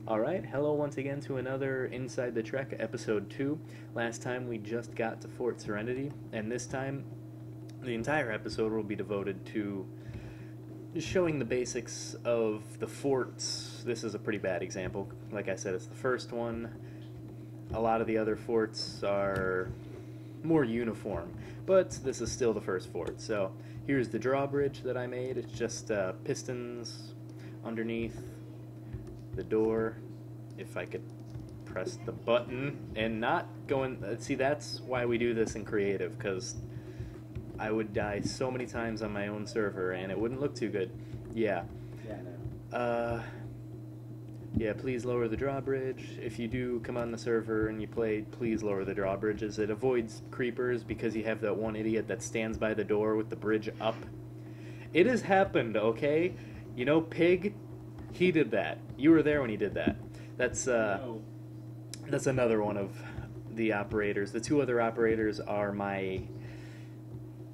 Alright, hello once again to another Inside the Trek, episode 2. Last time we just got to Fort Serenity, and this time the entire episode will be devoted to just showing the basics of the forts. This is a pretty bad example. Like I said, it's the first one. A lot of the other forts are more uniform, but this is still the first fort. So here's the drawbridge that I made. It's just pistons underneath the door. If I could press the button and not go in. See, that's why we do this in creative, because I would die so many times on my own server and it wouldn't look too good. Yeah. Yeah, please lower the drawbridge. If you do come on the server and you play, please lower the drawbridges. It avoids creepers because you have that one idiot that stands by the door with the bridge up. It has happened, okay? You know, Pig, he did that. You were there when he did that. That's another one of the operators. The two other operators are my...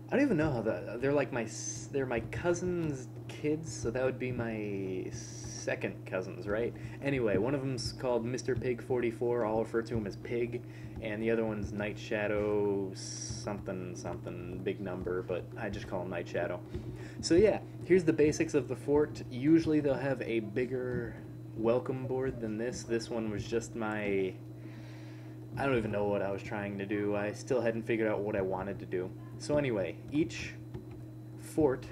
I don't even know how they're my cousin's kids, so that would be my second cousins, right? Anyway, one of them's called Mr. Pig 44. I'll refer to him as Pig, and the other one's Night Shadow something big number, but I just call him Night Shadow. So yeah, here's the basics of the fort. Usually they'll have a bigger welcome board than this. This one was just my... I don't even know what I was trying to do. I still hadn't figured out what I wanted to do. So anyway, each fort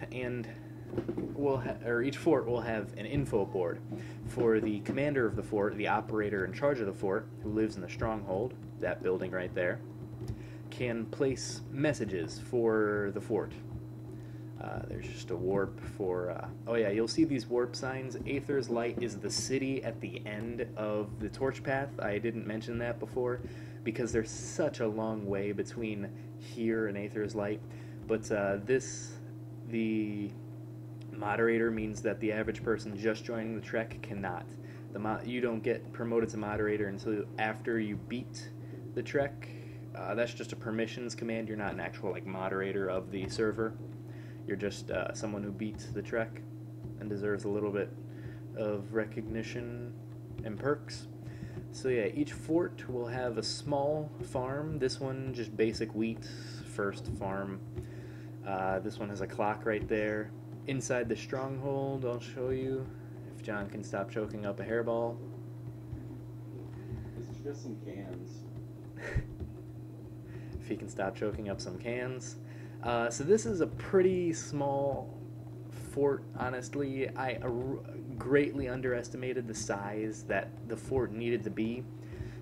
will have an info board for the commander of the fort, the operator in charge of the fort, who lives in the stronghold, that building right there, can place messages for the fort. There's just a warp for... oh yeah, you'll see these warp signs. Aether's Light is the city at the end of the torch path. I didn't mention that before because there's such a long way between here and Aether's Light. But the moderator means that the average person just joining the trek cannot. You don't get promoted to moderator until after you beat the trek. That's just a permissions command. You're not an actual moderator of the server. You're just someone who beats the trek and deserves a little bit of recognition and perks. So yeah, each fort will have a small farm. This one, just basic wheat, first farm. This one has a clock right there. Inside the stronghold, I'll show you if John can stop choking up a hairball. It's just some cans. If he can stop choking up some cans. So this is a pretty small fort, honestly. I greatly underestimated the size that the fort needed to be.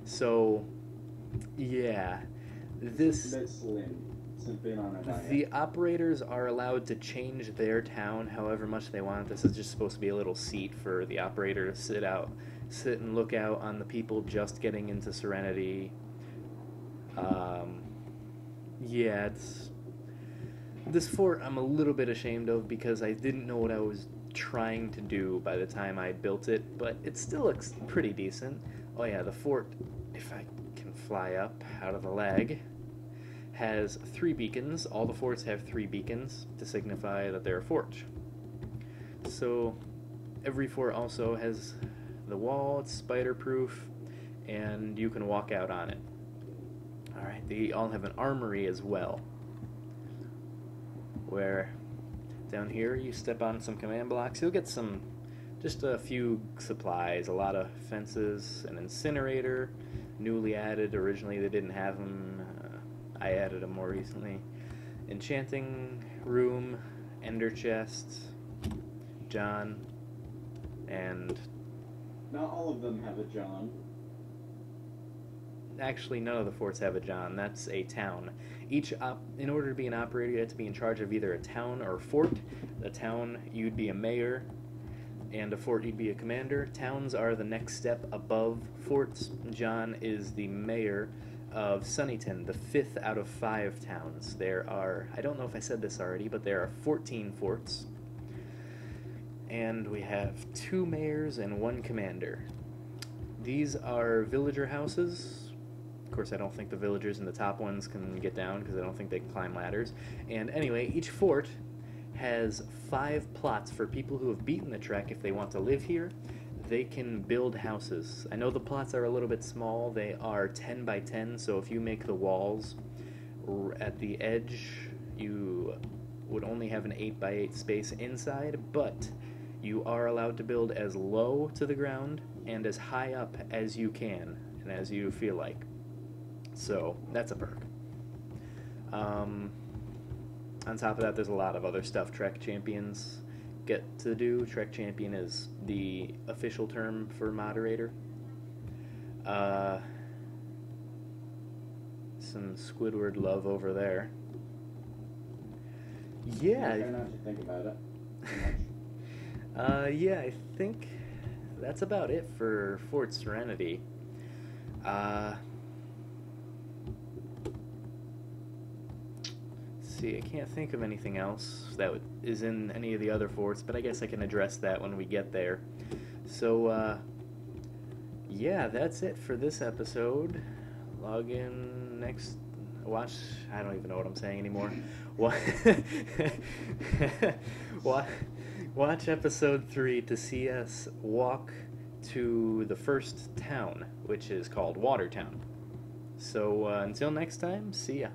So, yeah. It's a bit slim. It's been on a diet. The operators are allowed to change their town however much they want. This is just supposed to be a little seat for the operator to sit and look out on the people just getting into Serenity. Yeah, this fort I'm a little bit ashamed of because I didn't know what I was trying to do by the time I built it, but it still looks pretty decent. Oh yeah, the fort, if I can fly up out of the lag, has 3 beacons. All the forts have 3 beacons to signify that they're a fort. So every fort also has the wall, it's spider-proof, and you can walk out on it. Alright, they all have an armory as well, where down here you step on some command blocks. You'll get just a few supplies, a lot of fences, an incinerator, newly added. Originally they didn't have them. I added them more recently. Enchanting room, ender chest, John, and... Not all of them have a John. Actually, none of the forts have a John. That's a town. In order to be an operator, you have to be in charge of either a town or a fort. A town, you'd be a mayor, and a fort, you'd be a commander. Towns are the next step above forts. John is the mayor of Sunnyton, the 5th out of 5 towns. There are, I don't know if I said this already, but there are 14 forts. And we have 2 mayors and 1 commander. These are villager houses. Of course, I don't think the villagers in the top ones can get down because I don't think they can climb ladders. And anyway, each fort has 5 plots for people who have beaten the trek if they want to live here. they can build houses. I know the plots are a little bit small. They are 10 by 10, so if you make the walls at the edge, you would only have an 8 by 8 space inside, but you are allowed to build as low to the ground and as high up as you can and as you feel like. So that's a perk. On top of that, there's a lot of other stuff Trek Champions get to do. Trek Champion is the official term for moderator. Some Squidward love over there. Yeah. Try not to think about it too much. Yeah, I think that's about it for Fort Serenity. See, I can't think of anything else that is in any of the other forts, but I guess I can address that when we get there. So, yeah, that's it for this episode. Log in next... Watch... I don't even know what I'm saying anymore. Watch episode 3 to see us walk to the first town, which is called Watertown. So, until next time, see ya.